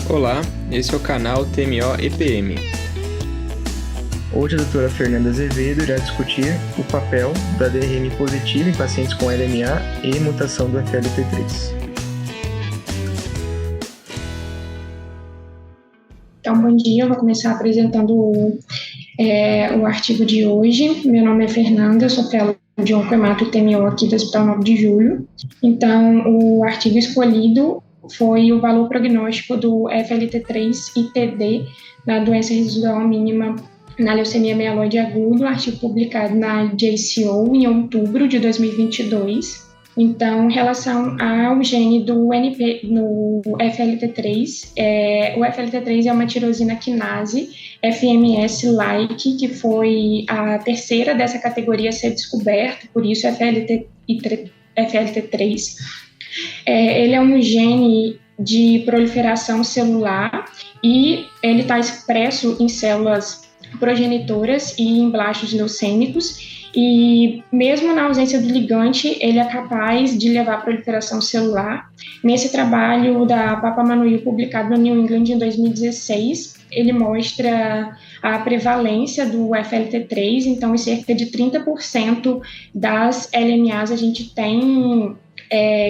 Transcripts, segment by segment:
Olá, esse é o canal TMO-EPM. Hoje a doutora Fernanda Azevedo irá discutir o papel da DRM positiva em pacientes com LMA e mutação do FLT3. Então, bom dia, eu vou começar apresentando o artigo de hoje. Meu nome é Fernanda, eu sou fellow de Oncohemato TMO aqui do Hospital 9 de Julho. Então, o artigo escolhido foi o valor prognóstico do FLT3 e TD na doença residual mínima na leucemia mieloide aguda, artigo publicado na JCO em outubro de 2022. Então, em relação ao gene do NP no FLT3, o FLT3 é uma tirosina quinase FMS-like, que foi a terceira dessa categoria a ser descoberta, por isso FLT3. Ele é um gene de proliferação celular e ele está expresso em células progenitoras e em blastos leucêmicos, e mesmo na ausência do ligante, ele é capaz de levar à proliferação celular. Nesse trabalho da Papa Manuil, publicado no New England em 2016, ele mostra a prevalência do FLT3, então em cerca de 30% das LMAs a gente tem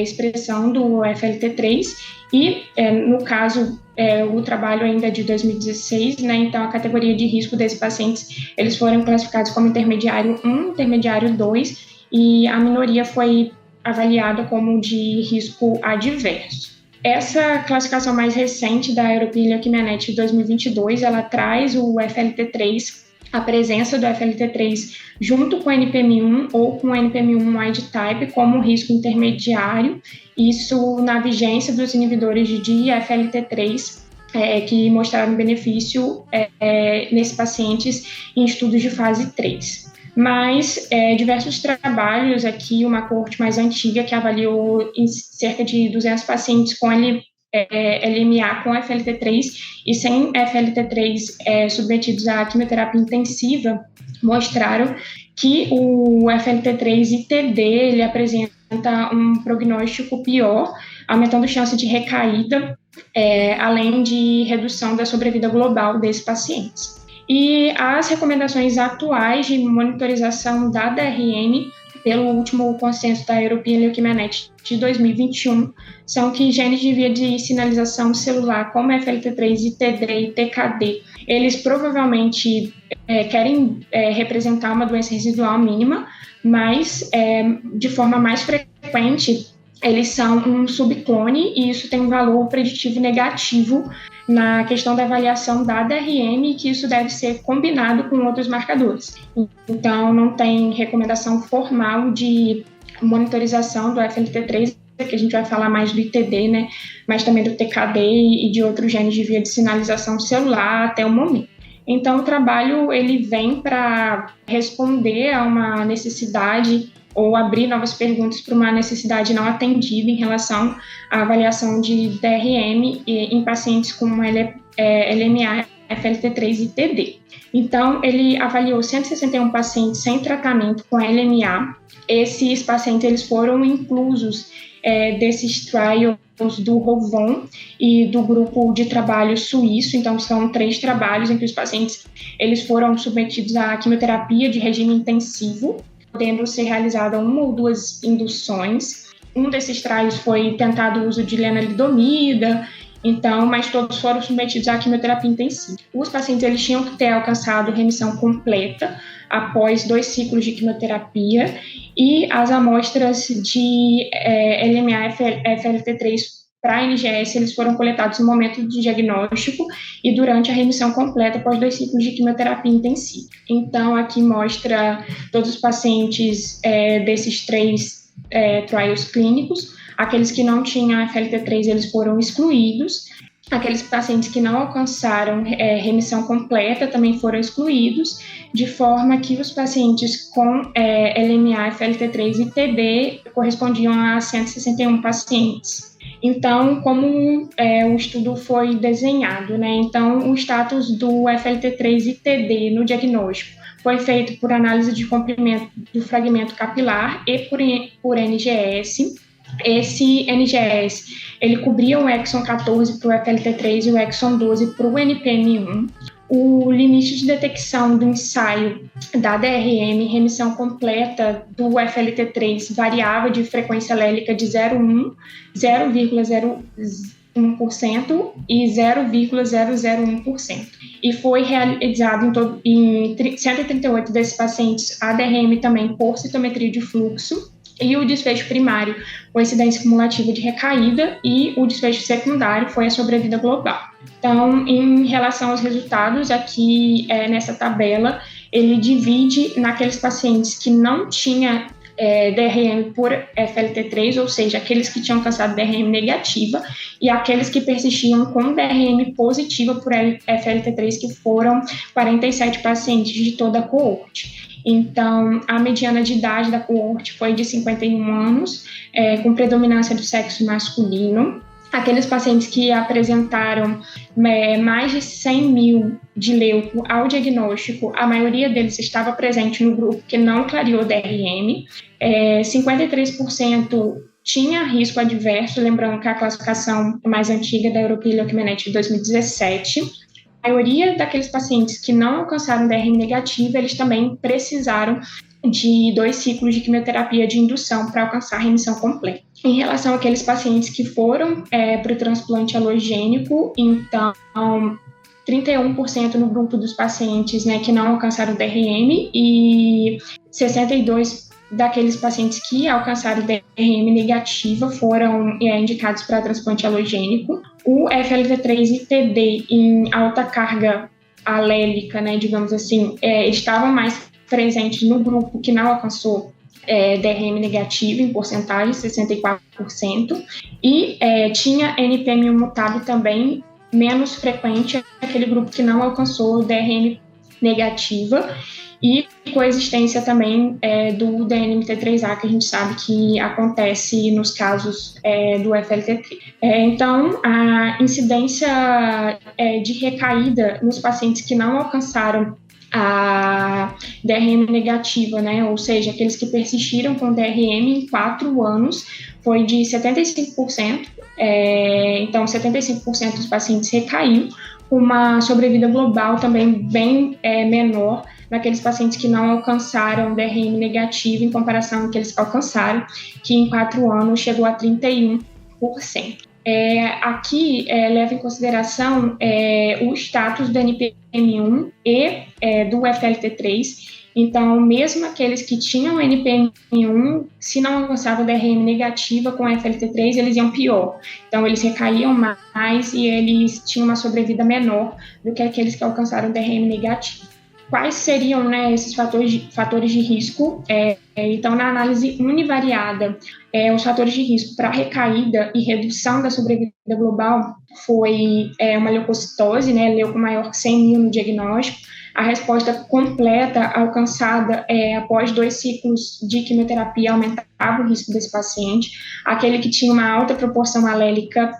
expressão do FLT3, e no caso, o trabalho ainda é de 2016, né, então a categoria de risco desses pacientes, eles foram classificados como intermediário 1, intermediário 2, e a minoria foi avaliada como de risco adverso. Essa classificação mais recente da European Leukemia Net de 2022, ela traz o FLT3, a presença do FLT3 junto com o NPM1 ou com o NPM1 wild type como risco intermediário, isso na vigência dos inibidores de FLT3, que mostraram benefício nesses pacientes em estudos de fase 3. Mas diversos trabalhos aqui, uma coorte mais antiga que avaliou em cerca de 200 pacientes com LMA com FLT3 e sem FLT3 submetidos à quimioterapia intensiva, mostraram que o FLT3 e TD ele apresenta um prognóstico pior, aumentando a chance de recaída, além de redução da sobrevida global desses pacientes. E as recomendações atuais de monitorização da DRM pelo último consenso da European Leukemia Net de 2021, são que genes de via de sinalização celular, como FLT3 e TD e TKD, eles provavelmente querem representar uma doença residual mínima, mas de forma mais frequente, eles são um subclone, e isso tem um valor preditivo negativo na questão da avaliação da DRM, que isso deve ser combinado com outros marcadores. Então, não tem recomendação formal de monitorização do FLT3, que a gente vai falar mais do ITD, né, mas também do TKD e de outros genes de via de sinalização celular até o momento. Então, o trabalho ele vem para responder a uma necessidade ou abrir novas perguntas para uma necessidade não atendida em relação à avaliação de DRM em pacientes com LMA, FLT3 e TD. Então, ele avaliou 161 pacientes sem tratamento com LMA. Esses pacientes eles foram inclusos desses trials do Rovon e do grupo de trabalho suíço. Então, são 3 trabalhos em que os pacientes eles foram submetidos à quimioterapia de regime intensivo, podendo ser realizada 1 ou 2 induções. Um desses trials foi tentado o uso de lenalidomida, mas todos foram submetidos à quimioterapia intensiva. Os pacientes eles tinham que ter alcançado remissão completa após 2 ciclos de quimioterapia, e as amostras de LMA FLT3 para NGS, eles foram coletados no momento do diagnóstico e durante a remissão completa após 2 ciclos de quimioterapia intensiva. Então, aqui mostra todos os pacientes desses 3 trials clínicos. Aqueles que não tinham FLT3, eles foram excluídos. Aqueles pacientes que não alcançaram remissão completa também foram excluídos, de forma que os pacientes com LMA, FLT3 e TD correspondiam a 161 pacientes. Então, como o estudo foi desenhado, né? Então, o status do FLT3 e TD no diagnóstico foi feito por análise de comprimento do fragmento capilar e por NGS. esse NGS, ele cobria o exon 14 para o FLT3 e o exon 12 para o NPM1. O limite de detecção do ensaio da DRM, remissão completa do FLT3, variava de frequência alélica de 0,01% e 0,001%. E foi realizado em 138 desses pacientes a DRM também por citometria de fluxo, e o desfecho primário foi incidência cumulativa de recaída e o desfecho secundário foi a sobrevida global. Então, em relação aos resultados, aqui nessa tabela, ele divide naqueles pacientes que não tinham DRM por FLT3, ou seja, aqueles que tinham alcançado DRM negativa, e aqueles que persistiam com DRM positiva por FLT3, que foram 47 pacientes de toda a coorte. Então, a mediana de idade da coorte foi de 51 anos, com predominância do sexo masculino. Aqueles pacientes que apresentaram mais de 100 mil de leuco ao diagnóstico, a maioria deles estava presente no grupo que não clareou DRM. 53% tinha risco adverso, lembrando que a classificação mais antiga da European Leukaemia de 2017. A maioria daqueles pacientes que não alcançaram DRM negativa, eles também precisaram de 2 ciclos de quimioterapia de indução para alcançar a remissão completa. Em relação àqueles pacientes que foram para o transplante alogênico, então 31% no grupo dos pacientes que não alcançaram DRM e 62% daqueles pacientes que alcançaram DRM negativa foram indicados para transplante alogênico. O FLT3 e TD em alta carga alélica, digamos assim, estavam mais presentes no grupo que não alcançou DRM negativo em porcentagem, 64%, e tinha NPM mutável também menos frequente, aquele grupo que não alcançou DRM negativa, e coexistência também do DNMT3A, que a gente sabe que acontece nos casos do FLT3. Então, a incidência de recaída nos pacientes que não alcançaram a DRM negativa, ou seja, aqueles que persistiram com DRM em 4 anos, foi de 75%. Então, 75% dos pacientes recaiu, uma sobrevida global também bem menor naqueles pacientes que não alcançaram DRM negativo em comparação com aqueles que alcançaram, que em 4 anos chegou a 31%. Aqui leva em consideração o status do NPM1 e do FLT3. Então, mesmo aqueles que tinham NPM1, se não alcançavam DRM negativa com FLT3, eles iam pior. Então, eles recaíam mais e eles tinham uma sobrevida menor do que aqueles que alcançaram DRM negativo. Quais seriam esses fatores de risco? Então, na análise univariada, os fatores de risco para recaída e redução da sobrevida global foi uma leucocitose, leuco maior que 100 mil no diagnóstico. A resposta completa alcançada após 2 ciclos de quimioterapia aumentava o risco desse paciente. Aquele que tinha uma alta proporção alélica,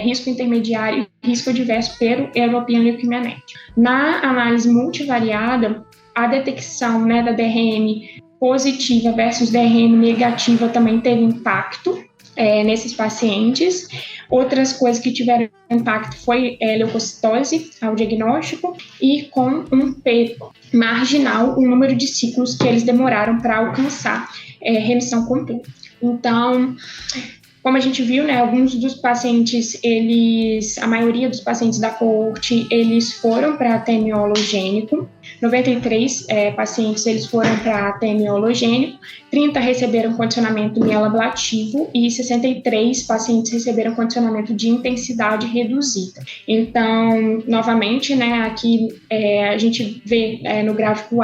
risco intermediário e risco adverso pelo European Leukaemia Net. Na análise multivariada, a detecção da DRM positiva versus DRM negativa também teve impacto nesses pacientes. Outras coisas que tiveram impacto foi leucocitose ao diagnóstico e com um P marginal, o número de ciclos que eles demoraram para alcançar remissão completa. Então, como a gente viu, alguns dos pacientes, a maioria dos pacientes da coorte, eles foram para TMO alogênico. 93 pacientes, eles foram para TMO alogênico. 30 receberam condicionamento mielablativo e 63 pacientes receberam condicionamento de intensidade reduzida. Então, novamente, aqui a gente vê no gráfico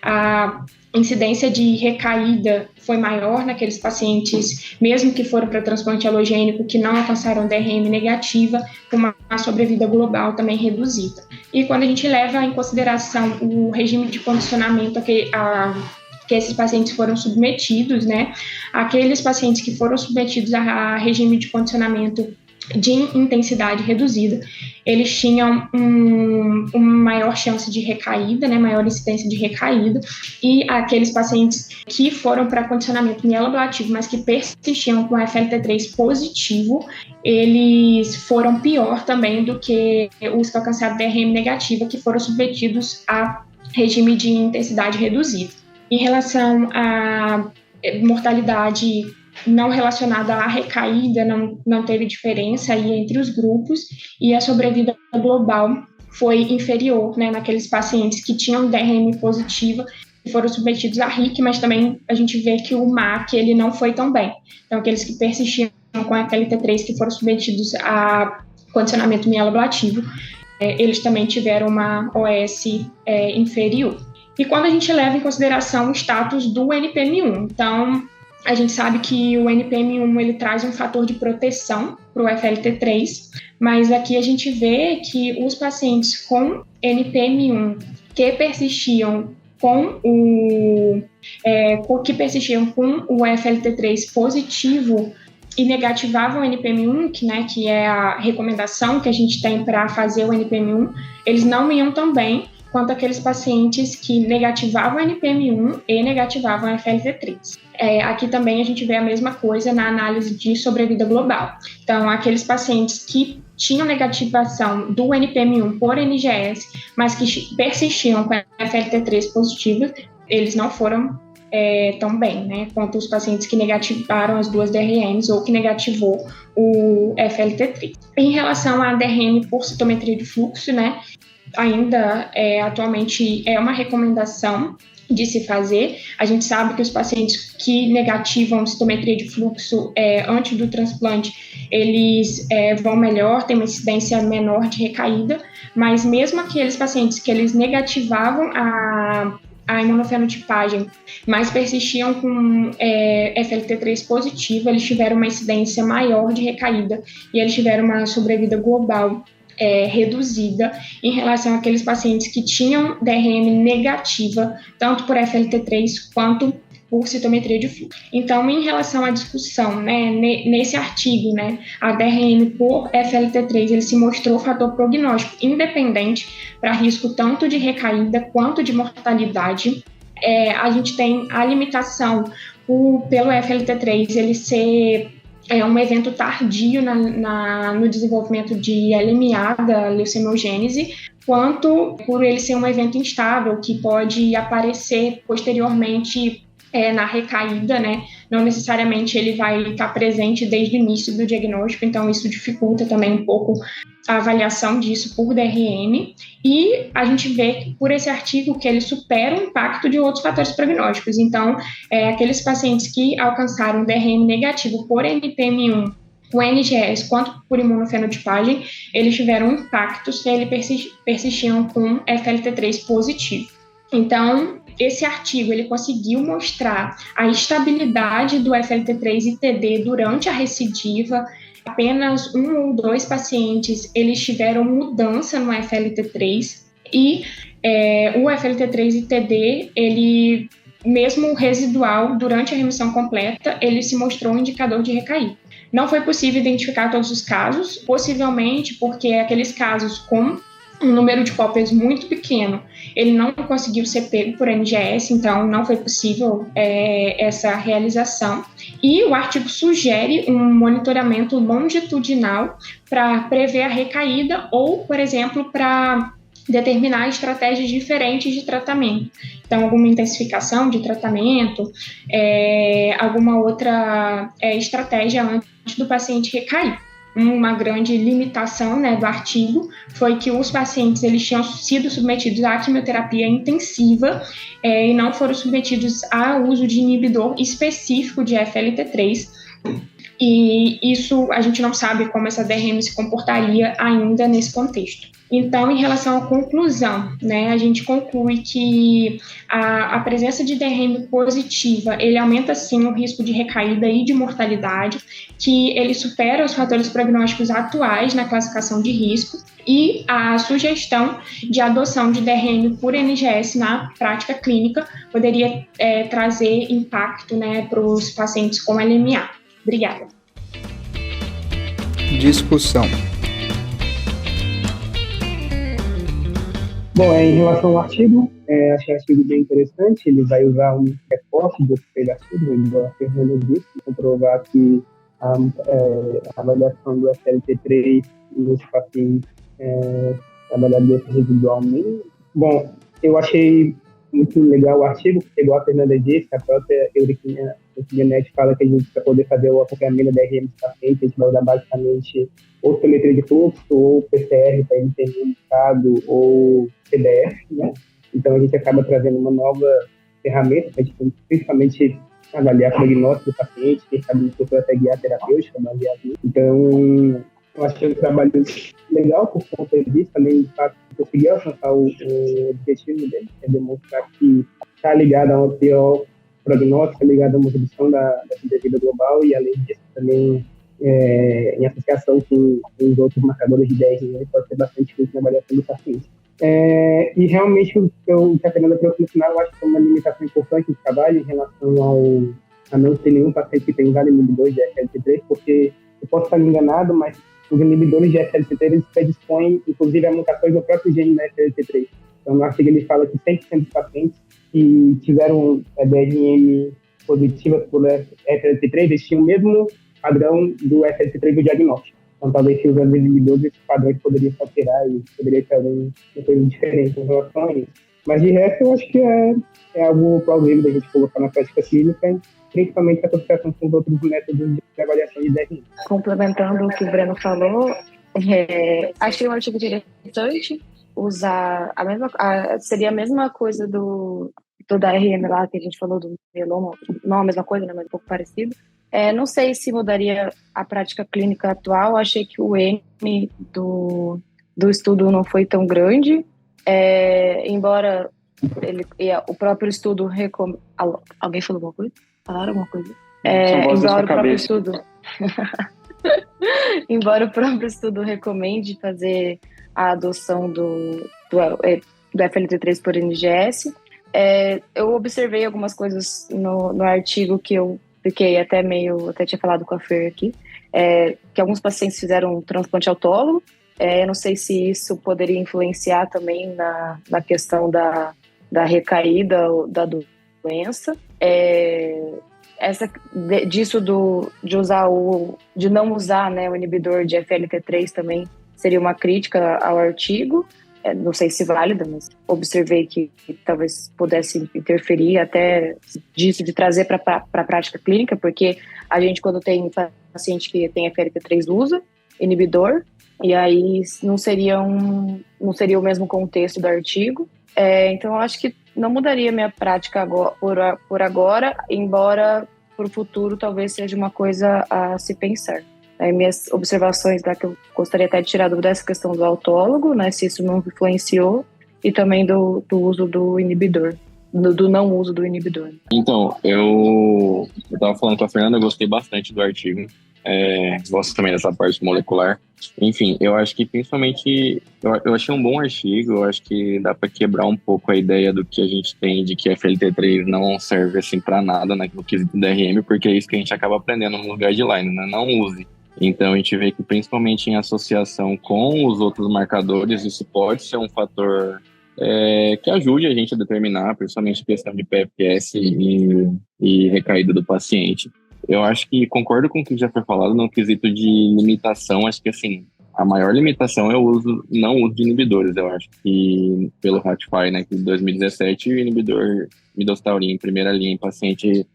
a incidência de recaída foi maior naqueles pacientes, mesmo que foram para transplante alogênico, que não alcançaram DRM negativa, com uma sobrevida global também reduzida. E quando a gente leva em consideração o regime de condicionamento que esses pacientes foram submetidos, aqueles pacientes que foram submetidos a regime de condicionamento de intensidade reduzida, eles tinham uma maior chance de recaída, né, maior incidência de recaída, e aqueles pacientes que foram para condicionamento mieloablativo, mas que persistiam com FLT3 positivo, eles foram pior também do que os que alcançaram DRM negativa, que foram submetidos a regime de intensidade reduzida. Em relação à mortalidade não relacionada à recaída, não teve diferença aí entre os grupos, e a sobrevida global foi inferior, né, naqueles pacientes que tinham DRM positiva e foram submetidos a RIC, mas também a gente vê que o MAC ele não foi tão bem. Então, aqueles que persistiam com a FLT3 que foram submetidos a condicionamento mieloablativo, eles também tiveram uma OS inferior. E quando a gente leva em consideração o status do NPM1, então a gente sabe que o NPM1 ele traz um fator de proteção para o FLT3, mas aqui a gente vê que os pacientes com NPM1 que persistiam com o FLT3 positivo e negativavam o NPM1, que é a recomendação que a gente tem para fazer o NPM1, eles não iam tão bem quanto aqueles pacientes que negativavam NPM1 e negativavam FLT3. Aqui também a gente vê a mesma coisa na análise de sobrevida global. Então, aqueles pacientes que tinham negativação do NPM1 por NGS, mas que persistiam com FLT3 positiva, eles não foram tão bem, né, quanto os pacientes que negativaram as duas DRMs ou que negativou o FLT3. Em relação à DRM por citometria de fluxo, né, ainda atualmente é uma recomendação de se fazer. A gente sabe que os pacientes que negativam citometria de fluxo antes do transplante, eles vão melhor, tem uma incidência menor de recaída, mas mesmo aqueles pacientes que eles negativavam a imunofenotipagem, mas persistiam com FLT3 positivo, eles tiveram uma incidência maior de recaída e eles tiveram uma sobrevida global reduzida em relação àqueles pacientes que tinham DRM negativa, tanto por FLT3 quanto por citometria de fluxo. Então, em relação à discussão, né, nesse artigo, né, a DRM por FLT3, ele se mostrou fator prognóstico independente para risco tanto de recaída quanto de mortalidade. A gente tem a limitação pelo FLT3, ele ser um evento tardio no desenvolvimento de LMA, da leucemiogênese, quanto por ele ser um evento instável, que pode aparecer posteriormente na recaída, né? Não necessariamente ele vai estar presente desde o início do diagnóstico, então isso dificulta também um pouco a avaliação disso por DRM, e a gente vê por esse artigo que ele supera o impacto de outros fatores prognósticos. Então, aqueles pacientes que alcançaram DRM negativo por NPM1, o NGS, quanto por imunofenotipagem, eles tiveram impacto se eles persistiam com FLT3 positivo. Então, esse artigo ele conseguiu mostrar a estabilidade do FLT3 e TD durante a recidiva. Apenas 1 ou 2 pacientes eles tiveram mudança no FLT3 e o FLT3 e TD, ele, mesmo residual, durante a remissão completa, ele se mostrou um indicador de recaída. Não foi possível identificar todos os casos, possivelmente porque aqueles casos com um número de cópias muito pequeno, ele não conseguiu ser pego por NGS, então não foi possível essa realização. E o artigo sugere um monitoramento longitudinal para prever a recaída ou, por exemplo, para determinar estratégias diferentes de tratamento. Então, alguma intensificação de tratamento, alguma outra estratégia antes do paciente recair. Uma grande limitação, né, do artigo foi que os pacientes eles tinham sido submetidos à quimioterapia intensiva e não foram submetidos ao uso de inibidor específico de FLT3. E isso a gente não sabe como essa DRM se comportaria ainda nesse contexto. Então, em relação à conclusão, né, a gente conclui que a presença de DRM positiva, ele aumenta sim o risco de recaída e de mortalidade, que ele supera os fatores prognósticos atuais na classificação de risco, e a sugestão de adoção de DRM por NGS na prática clínica poderia trazer impacto, né, para os pacientes com LMA. Obrigada. Discussão. Bom, em relação ao artigo, achei o artigo bem interessante. Ele vai usar um reforço do que fez artigo, igual a Fernanda disse, comprovar que a avaliação do FLT3 nos pacientes avaliadores residualmente. Bom, eu achei muito legal o artigo, porque igual a Fernanda disse, a própria Euriquinet fala que a gente, para poder fazer o acompanhamento da DRM do paciente, a gente vai usar basicamente ou telemetria de fluxo, ou PCR para ele ter indicado, ou PDF, né? Então a gente acaba trazendo uma nova ferramenta para a gente principalmente avaliar o prognóstico do paciente, quem sabe se até guiar terapêutica, baseado nisso. Então, eu achei um trabalho legal por conta disso, também de fato conseguir alcançar o objetivo dele, que é demonstrar que está ligado a um pior prognóstico, ligado a uma redução da vida global e, além disso, também em associação com os outros marcadores de DRM, pode ser bastante útil na avaliação do paciente. E realmente o que a Fernanda trouxe no final, eu acho que é uma limitação importante do trabalho em relação a não ter nenhum paciente que tenha vários inibidores de SLT3, porque eu posso estar enganado, mas os inibidores de SLT3 eles predispõem, inclusive, a mutações do próprio gene da SLT3. Então, no artigo ele fala que 100% dos pacientes que tiveram DRM positivas por SLT3, eles tinham o mesmo padrão do SLT3 do diagnóstico. Então, talvez se usando inibidores, esse padrão poderia se alterar e poderia ter uma coisa diferente em relação a isso. Mas, de resto, eu acho que é algo plausível da gente colocar na prática clínica, principalmente a associação com os outros métodos de avaliação de DRM. Complementando o que o Breno falou, achei um artigo interessante usar seria a mesma coisa do DRM lá que a gente falou do mieloma, não a mesma coisa, né, mas um pouco parecido. Não sei se mudaria a prática clínica atual, achei que o N do estudo não foi tão grande, embora o próprio estudo alguém falou alguma coisa? Falaram alguma coisa? Embora o próprio estudo embora o próprio estudo recomende fazer a adoção do FLT3 por NGS, eu observei algumas coisas no artigo que eu fiquei até tinha falado com a Fer aqui, que alguns pacientes fizeram um transplante autólogo. Eu não sei se isso poderia influenciar também na questão da recaída da doença. De não usar, né, o inibidor de FLT3 também seria uma crítica ao artigo. Não sei se válida, mas observei que talvez pudesse interferir até disso, de trazer para a prática clínica, porque a gente, quando tem paciente que tem FLT3, usa inibidor, e aí não seria o mesmo contexto do artigo. Então, eu acho que não mudaria minha prática por agora, embora para o futuro talvez seja uma coisa a se pensar. Minhas observações que eu gostaria até de tirar dessa questão do autólogo, né, se isso não influenciou, e também do uso do inibidor, do não uso do inibidor. Então, eu estava falando com a Fernanda, eu gostei bastante do artigo, gosto também dessa parte molecular. Enfim, eu acho que principalmente, eu achei um bom artigo, eu acho que dá para quebrar um pouco a ideia do que a gente tem de que FLT3 não serve assim para nada, né, no quesito DRM, porque é isso que a gente acaba aprendendo no guideline, né, não use. Então, a gente vê que, principalmente em associação com os outros marcadores, isso pode ser um fator que ajude a gente a determinar, principalmente a questão de PFS e recaída do paciente. Eu acho que concordo com o que já foi falado no quesito de limitação. Acho que, assim, a maior limitação é o não uso de inibidores. Eu acho que, pelo Ratify, né, que em 2017, o inibidor midostaurina em primeira linha em paciente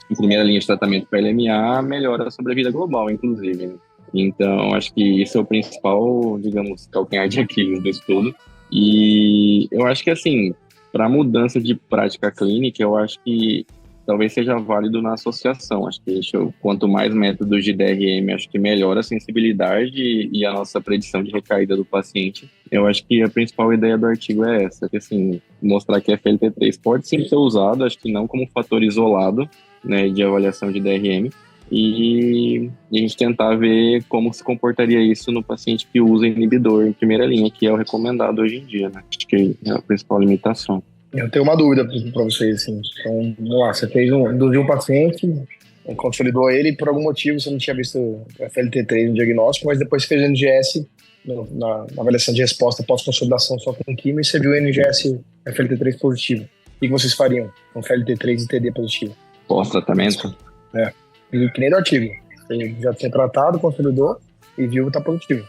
em primeira linha de tratamento para LMA melhora a sobrevida global, inclusive. Então, acho que isso é o principal, digamos, calcanhar de Aquiles do estudo. E eu acho que, assim, para mudança de prática clínica, eu acho que talvez seja válido na associação. Acho que quanto mais métodos de DRM, acho que melhora a sensibilidade e a nossa predição de recaída do paciente. Eu acho que a principal ideia do artigo é essa, que, assim, mostrar que a FLT3 pode sim ser usado, acho que não como fator isolado, né, de avaliação de DRM, e a gente tentar ver como se comportaria isso no paciente que usa inibidor em primeira linha, que é o recomendado hoje em dia, né? Acho que é a principal limitação. Eu tenho uma dúvida para vocês, assim. Então, vamos lá, você induziu um paciente consolidou ele e por algum motivo você não tinha visto o FLT3 no diagnóstico, mas depois você fez o NGS na avaliação de resposta pós-consolidação só com químio e você viu o NGS FLT3 positivo. O que vocês fariam com FLT3 e TD positivo? Pós-tratamento? Que nem do artigo. Você já tinha tratado, consolidou e viu que tá positivo.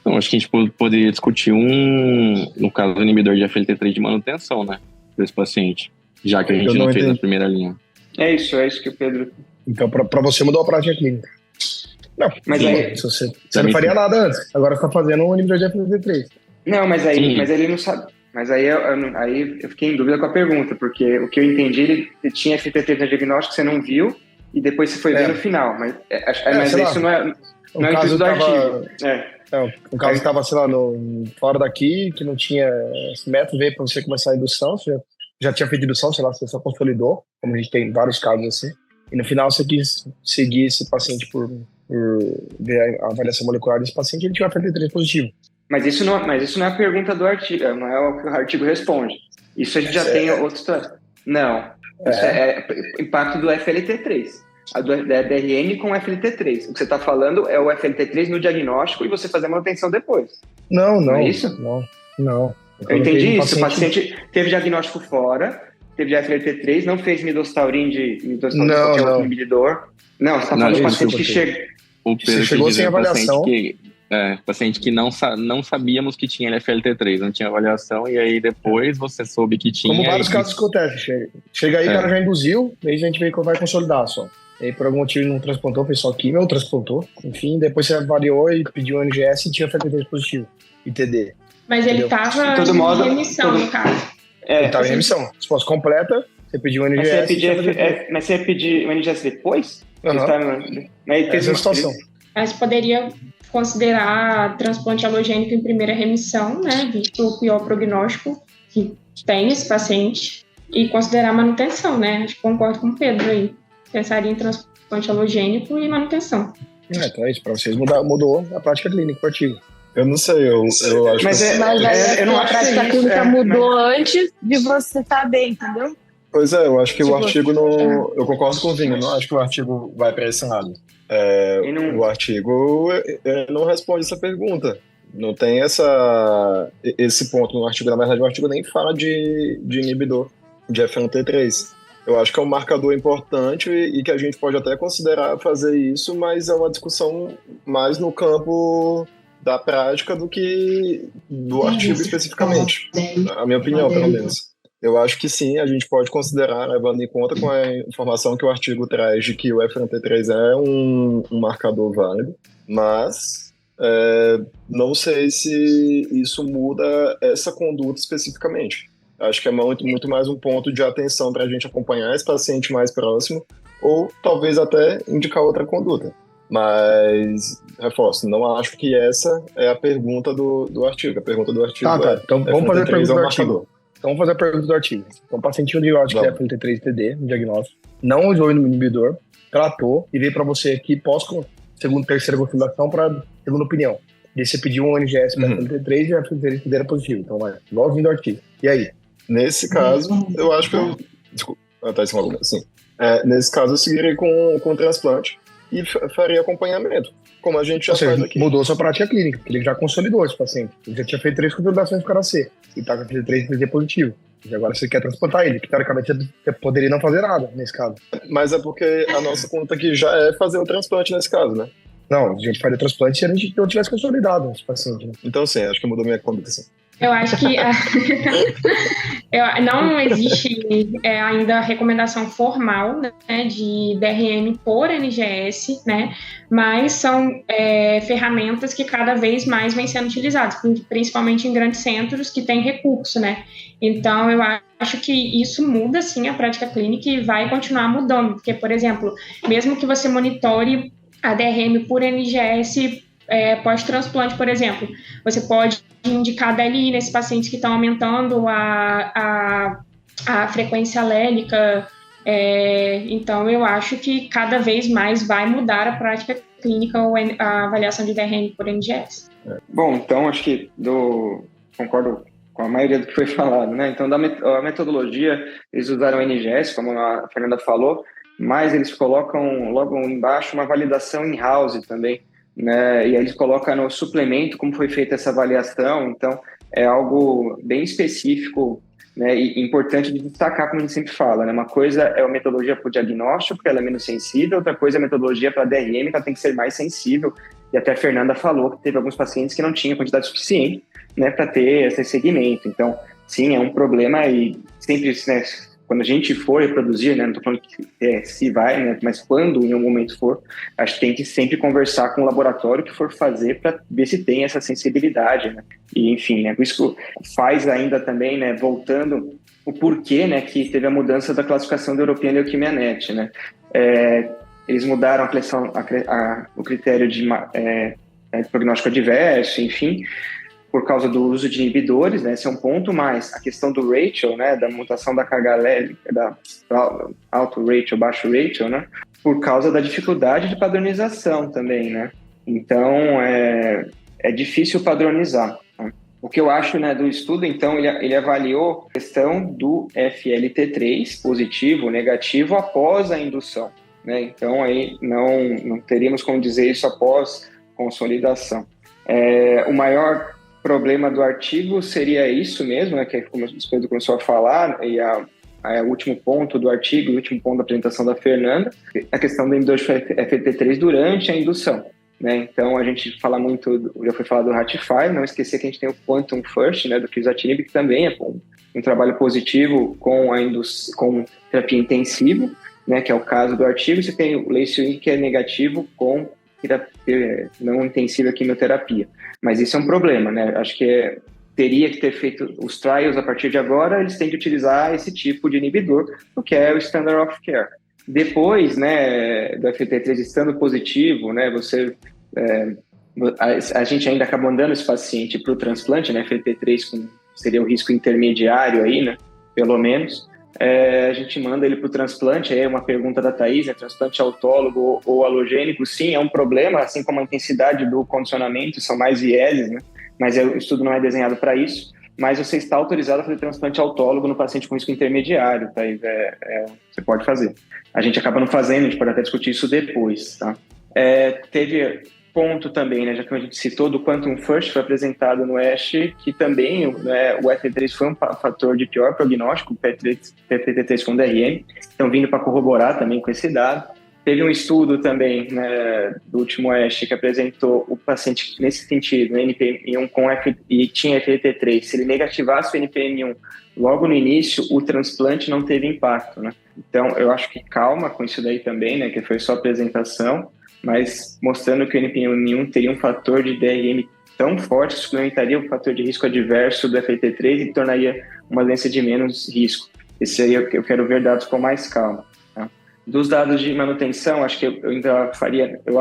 Então, acho que a gente poderia discutir no caso do inibidor de FLT3 de manutenção, né? Para esse paciente. Já que a gente não fez na primeira linha. É isso que o Pedro... Então, pra você mudou a prática clínica. Não, mas aí... Você não faria nada antes. Agora você tá fazendo um inibidor de FLT3. Não, mas ele não sabe... Mas aí eu fiquei em dúvida com a pergunta, porque o que eu entendi, ele tinha FLT3 no diagnóstico, você não viu, e depois você foi ver no final. Mas isso não é o intuito do artigo. O caso estava, sei lá, fora daqui, que não tinha esse método, veio para você começar a indução, você já tinha feito indução, sei lá, você só consolidou, como a gente tem vários casos assim, e no final você quis seguir esse paciente por ver a avaliação molecular desse paciente, ele tinha FLT3 positivo. Mas isso não é a pergunta do artigo, não é o que o artigo responde. Isso a gente já tem outros... Não, isso é impacto do FLT3. Da DRM com FLT3. O que você está falando é o FLT3 no diagnóstico e você fazer a manutenção depois. Não é isso? Não. Eu entendi isso. O paciente teve diagnóstico fora, teve FLT3, não fez midostaurin de qualquer outro inibidor. Não, você está falando do paciente que chega... O Pedro chegou sem avaliação. Paciente que não sabíamos que tinha FLT3, não tinha avaliação, e aí depois você soube que tinha. Como vários casos que acontecem. Chega aí, o cara já induziu, aí a gente vê que vai consolidar só. E aí, por algum motivo, não transplantou, fez só químio, ou transplantou. Enfim, depois você avaliou e pediu um NGS e tinha FLT3 positivo. E TD. Mas ele estava em remissão, no caso. Ele estava em remissão. Resposta completa, você pediu um NGS. Mas você ia pedir um NGS depois? Essa é a situação. Mas poderia considerar transplante halogênico em primeira remissão, né, visto o pior prognóstico que tem esse paciente, e considerar manutenção, né? Acho que concordo com o Pedro aí. Pensaria em transplante halogênico e manutenção. Então é isso, para vocês mudou a prática clínica do artigo. Eu não sei, eu acho eu não acho que a prática clínica mudou antes de você saber, entendeu? Pois é, eu acho que o artigo não... Eu concordo com o Vinho, não acho que o artigo vai para esse lado. O artigo não responde essa pergunta. Não tem esse ponto no artigo. Na verdade, o artigo nem fala de inibidor de FLT3. Eu acho que é um marcador importante e que a gente pode até considerar fazer isso, mas é uma discussão mais no campo da prática do que do artigo especificamente. A minha opinião, pelo menos. Eu acho que sim, a gente pode considerar, levando em conta com a informação que o artigo traz de que o FLT3 é um marcador válido, mas não sei se isso muda essa conduta especificamente. Acho que é muito mais um ponto de atenção para a gente acompanhar esse paciente mais próximo ou talvez até indicar outra conduta. Mas, reforço, não acho que essa é a pergunta do artigo. A pergunta do artigo Então vamos fazer a pergunta do artigo. Então vamos fazer a pergunta do artigo. Então, o paciente tinha um diagnóstico de FLT3 TD, no diagnóstico, não usou no inibidor, tratou e veio para você aqui terceira consolidação para segunda opinião. E você pediu um NGS para FLT3 e a FLT3 TD era positivo. Então, igualzinho do artigo. E aí? Nesse caso, eu acho que eu... Desculpa, sim. Nesse caso, eu seguiria com o transplante e faria acompanhamento, como a gente já faz aqui. Mudou sua prática clínica, porque ele já consolidou esse paciente. Ele já tinha feito 3 consolidações para C e está com FLT3 TD positivo. E agora você quer transplantar ele, que teoricamente você poderia não fazer nada nesse caso. Mas é porque a nossa conta aqui já é fazer o transplante nesse caso, né? Não, a gente faria transplante se a gente não tivesse consolidado esse paciente. Né? Então sim, acho que mudou minha conduta, sim. Eu acho que não existe ainda recomendação formal, né, de DRM por NGS, né, mas são ferramentas que cada vez mais vêm sendo utilizadas, principalmente em grandes centros que têm recurso, né. Então, eu acho que isso muda, sim, a prática clínica e vai continuar mudando, porque, por exemplo, mesmo que você monitore a DRM por NGS pós-transplante, por exemplo, você pode indicar DLI nesses pacientes que estão aumentando a frequência alélica. Então, eu acho que cada vez mais vai mudar a prática clínica ou a avaliação de DRM por NGS. Bom, então, acho que concordo com a maioria do que foi falado, né? Então, a metodologia, eles usaram o NGS, como a Fernanda falou, mas eles colocam logo embaixo uma validação in-house também, né? E aí eles colocam no suplemento como foi feita essa avaliação, então é algo bem específico, né, e importante de destacar, como a gente sempre fala, né? Uma coisa é a metodologia para o diagnóstico, porque ela é menos sensível, outra coisa é a metodologia para a DRM, que ela tem que ser mais sensível, e até a Fernanda falou que teve alguns pacientes que não tinham quantidade suficiente, né, para ter esse segmento. Então, sim, é um problema e sempre, né, quando a gente for reproduzir, né, não estou falando que se vai, né, mas quando em um momento for, acho que tem que sempre conversar com o laboratório que for fazer para ver se tem essa sensibilidade, né? E, enfim, né, por isso que faz ainda também, né, voltando o porquê, né, que teve a mudança da classificação da European Leukemia Net, né? Eles mudaram o critério de prognóstico adverso, enfim, por causa do uso de inibidores, né? Esse é um ponto, mas a questão do ratio, né? Da mutação da carga leve, da alto ratio, baixo ratio, né? Por causa da dificuldade de padronização também, né? Então, é difícil padronizar. Tá? O que eu acho, né, do estudo, então, ele avaliou a questão do FLT3 positivo, negativo, após a indução, né? Então, aí não teríamos como dizer isso após consolidação. O maior problema do artigo seria isso mesmo, né, que é como o Pedro começou a falar, e o último ponto do artigo, o último ponto da apresentação da Fernanda, a questão do inibidor de FLT3 durante a indução, né? Então, a gente fala muito, já foi falado do Ratify, não esquecer que a gente tem o Quantum First, né, do Crisatinib, que também é um trabalho positivo com com terapia intensiva, né, que é o caso do artigo. Você tem o Lace-Wing, que é negativo com terapia não intensiva quimioterapia. Mas isso é um problema, né? Acho que teria que ter feito os trials a partir de agora, eles têm que utilizar esse tipo de inibidor, o que é o standard of care. Depois, né, do FLT3 estando positivo, né, a gente ainda acaba mandando esse paciente para o transplante, né, FLT3 seria o risco intermediário aí, né, pelo menos. A gente manda ele para o transplante, aí é uma pergunta da Thaís, né, transplante autólogo ou halogênico, sim, é um problema, assim como a intensidade do condicionamento, são mais vieses, né, mas o estudo não é desenhado para isso, mas você está autorizado a fazer transplante autólogo no paciente com risco intermediário, Thaís, você pode fazer. A gente acaba não fazendo, a gente pode até discutir isso depois, tá? Teve ponto também, né, já que a gente citou, do Quantum First, foi apresentado no ASH, que também, né, o FLT3 foi um fator de pior prognóstico, o FLT3 com DRM, então vindo para corroborar também com esse dado. Teve um estudo também, né, do último ASH, que apresentou o paciente nesse sentido, né, NPM1 e tinha FLT3, se ele negativasse o NPM1 logo no início, o transplante não teve impacto, né? Então, eu acho que calma com isso daí também, né, que foi só apresentação, mas mostrando que o NPM1 teria um fator de DRM tão forte, suplementaria o fator de risco adverso do FLT3 e tornaria uma doença de menos risco. Esse aí eu quero ver dados com mais calma. Tá? Dos dados de manutenção, acho que eu ainda faria... Eu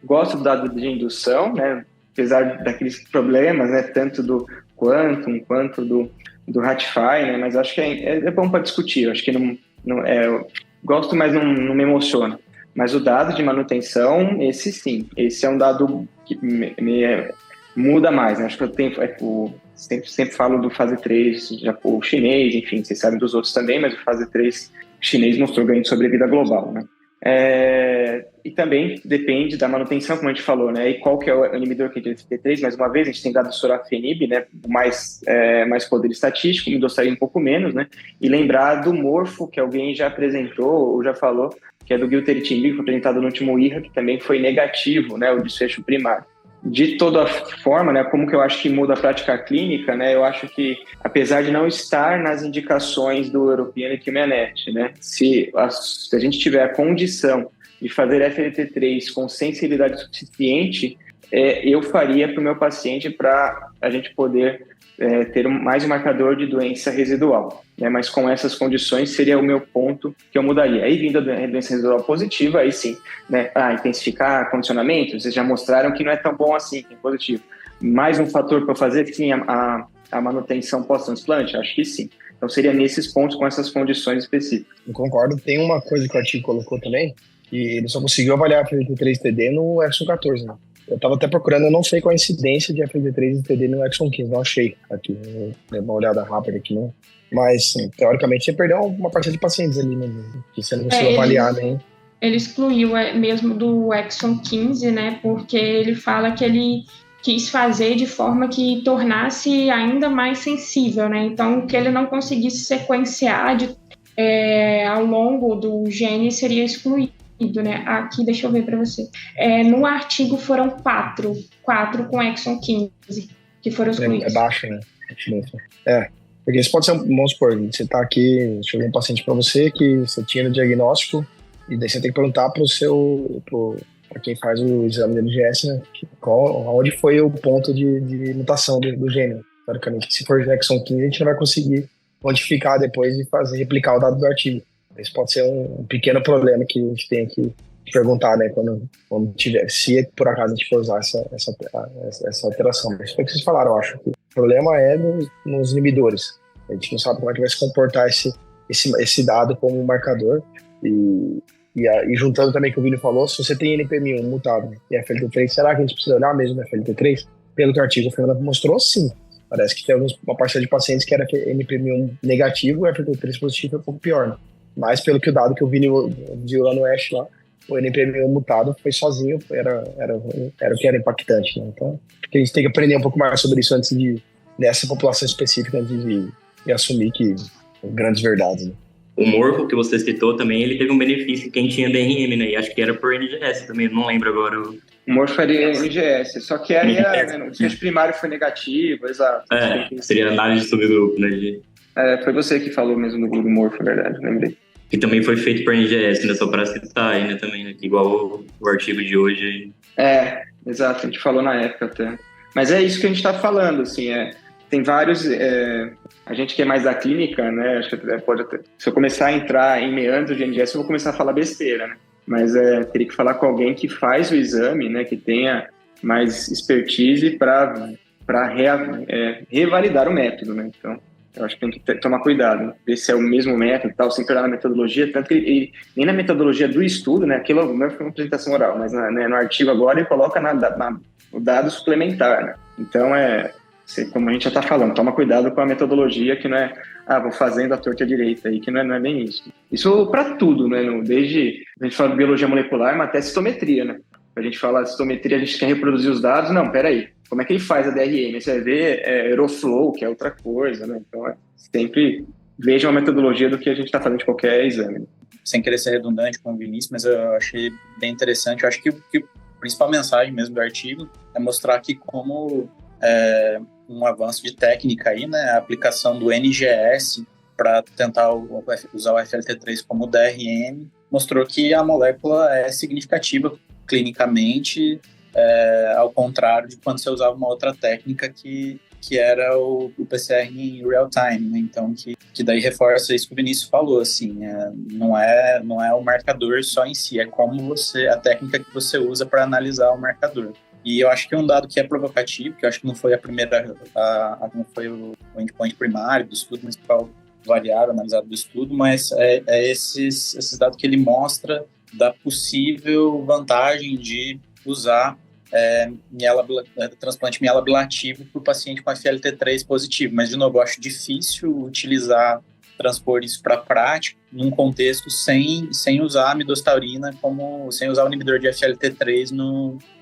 gosto do dado de indução, né? Apesar daqueles problemas, né? Tanto do Quantum quanto do Ratify, né? Mas acho que é bom para discutir. Eu acho que eu gosto, mas não me emociona. Mas o dado de manutenção, esse sim, esse é um dado que me muda mais, né? Acho que eu tenho, sempre falo do fase 3, já o chinês, enfim, vocês sabem dos outros também, mas o fase 3 chinês mostrou ganho de sobrevida global, né? E também depende da manutenção, como a gente falou, né? E qual que é o inibidor que a gente tem T3, mais uma vez, a gente tem dado sorafenib, né? Mais poder estatístico, midostaurin um pouco menos, né? E lembrar do morfo, que alguém já apresentou ou já falou, que é do gilteritinib, que foi apresentado no último IRA, que também foi negativo, né, o desfecho primário. De toda forma, né, como que eu acho que muda a prática clínica, né, eu acho que, apesar de não estar nas indicações do European Leukemia Net, né, se a gente tiver a condição de fazer FLT3 com sensibilidade suficiente, eu faria para o meu paciente para a gente poder ter mais um marcador de doença residual, né? Mas com essas condições seria o meu ponto que eu mudaria. Aí vindo a doença residual positiva, aí sim, né? Intensificar condicionamento, vocês já mostraram que não é tão bom assim, que é positivo. Mais um fator para eu fazer, sim, a manutenção pós-transplante? Acho que sim. Então seria nesses pontos com essas condições específicas. Eu concordo. Tem uma coisa que o artigo colocou também, que ele só conseguiu avaliar a FLT3-TD no exon 14, né? Eu estava até procurando, eu não sei qual a incidência de FLT3 e TD no exon 15, não achei aqui, vou dar uma olhada rápida aqui Mas, teoricamente, você perdeu uma parcela de pacientes ali, né? Que você não conseguiu avaliar, né? Ele excluiu mesmo do exon 15, né? Porque ele fala que ele quis fazer de forma que tornasse ainda mais sensível, né? Então, que ele não conseguisse sequenciar ao longo do gene seria excluído, né? Aqui, deixa eu ver para você. No artigo foram 4 com exon 15 que foram excluídos. É baixo, né? Porque isso pode ser, vamos supor, você tá aqui, chegou um paciente para você que você tinha no diagnóstico, e daí você tem que perguntar para quem faz o exame do NGS, né, onde foi o ponto de mutação do gene. Teoricamente, se for exon 15, a gente não vai conseguir quantificar depois e replicar o dado do artigo. Isso pode ser um pequeno problema que a gente tem que perguntar, né, quando tiver, se por acaso a gente for usar essa alteração. Mas foi o que vocês falaram, eu acho que o problema é nos inibidores. A gente não sabe como é que vai se comportar esse dado como marcador. E juntando também o que o Vini falou, se você tem NPM1 mutado e FLT3, será que a gente precisa olhar mesmo FLT3? Pelo que o artigo Fernando mostrou, sim. Parece que tem uma parcela de pacientes que era NPM1 negativo e FLT3 positivo é um pouco pior, né? Mas pelo que o dado que o Vini viu lá no ASH, lá, o NPM1 mutado foi sozinho, era o que era impactante, né? Então, a gente tem que aprender um pouco mais sobre isso antes nessa população específica, antes de assumir que grandes verdades, né? O Morpho, que você citou também, ele teve um benefício em quem tinha DRM, né? E acho que era por NGS também, não lembro agora. O Morpho era NGS, só que aí o teste primário foi negativo, exato. Seria análise de subgrupo, né? Foi você que falou mesmo do Morpho, verdade, lembrei. Que também foi feito por NGS, né? Só para citar aí, né? Também, né? Igual o artigo de hoje. Exato, a gente falou na época até. Mas é isso que a gente está falando, assim, tem vários... a gente que é mais da clínica, né? Acho que pode até, se eu começar a entrar em meandros de NGS, eu vou começar a falar besteira, né? Mas teria que falar com alguém que faz o exame, né? Que tenha mais expertise para revalidar o método, né? Então, eu acho que tem que tomar cuidado, né? Ver se é o mesmo método e tal, sem perder na metodologia, tanto que nem na metodologia do estudo, né? Aquilo não foi uma apresentação oral, mas no artigo agora ele coloca o dado suplementar, né? Então, como a gente já está falando, toma cuidado com a metodologia, que não é, vou fazendo a torta direita aí, que não é bem isso. Isso para tudo, né? Desde, a gente fala de biologia molecular, mas até citometria, né? A gente fala de citometria, a gente quer reproduzir os dados, não, peraí, como é que ele faz a DRM? Você vai ver Aeroflow, que é outra coisa, né? Então, sempre veja uma metodologia do que a gente está fazendo de qualquer exame. Sem querer ser redundante com o Vinícius, mas eu achei bem interessante. Eu acho que a principal mensagem mesmo do artigo é mostrar que como um avanço de técnica aí, né? A aplicação do NGS para tentar usar o FLT3 como DRM mostrou que a molécula é significativa clinicamente, ao contrário de quando você usava uma outra técnica que era o PCR em real time, né? Então que daí reforça isso que o Vinícius falou, assim, não é o marcador só em si, é como a técnica que você usa para analisar o marcador. E eu acho que um dado que é provocativo, que eu acho que não foi não foi o endpoint primário do estudo, mas principal variável analisado do estudo, mas esses dados que ele mostra da possível vantagem de usar transplante mielabilativo para o paciente com FLT3 positivo. Mas, de novo, eu acho difícil transpor isso para a prática num contexto sem usar a midostaurina, sem usar o inibidor de FLT3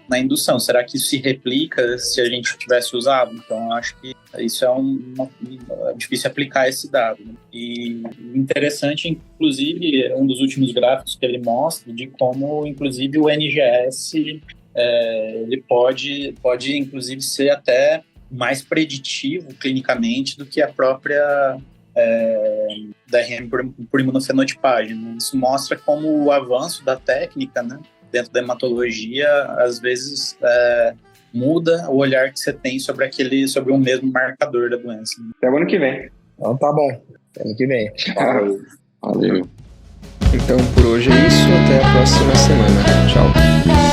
na indução. Será que isso se replica se a gente tivesse usado? Então, eu acho que isso é difícil aplicar esse dado. E interessante, inclusive, um dos últimos gráficos que ele mostra de como, inclusive, o NGS ele pode, inclusive, ser até mais preditivo clinicamente do que a própria DRM por imunofenotipagem. Isso mostra como o avanço da técnica, né, dentro da hematologia, às vezes muda o olhar que você tem sobre um mesmo marcador da doença. Até o ano que vem. Então tá bom. Ano que vem. Valeu. Então por hoje é isso. Até a próxima semana. Tchau.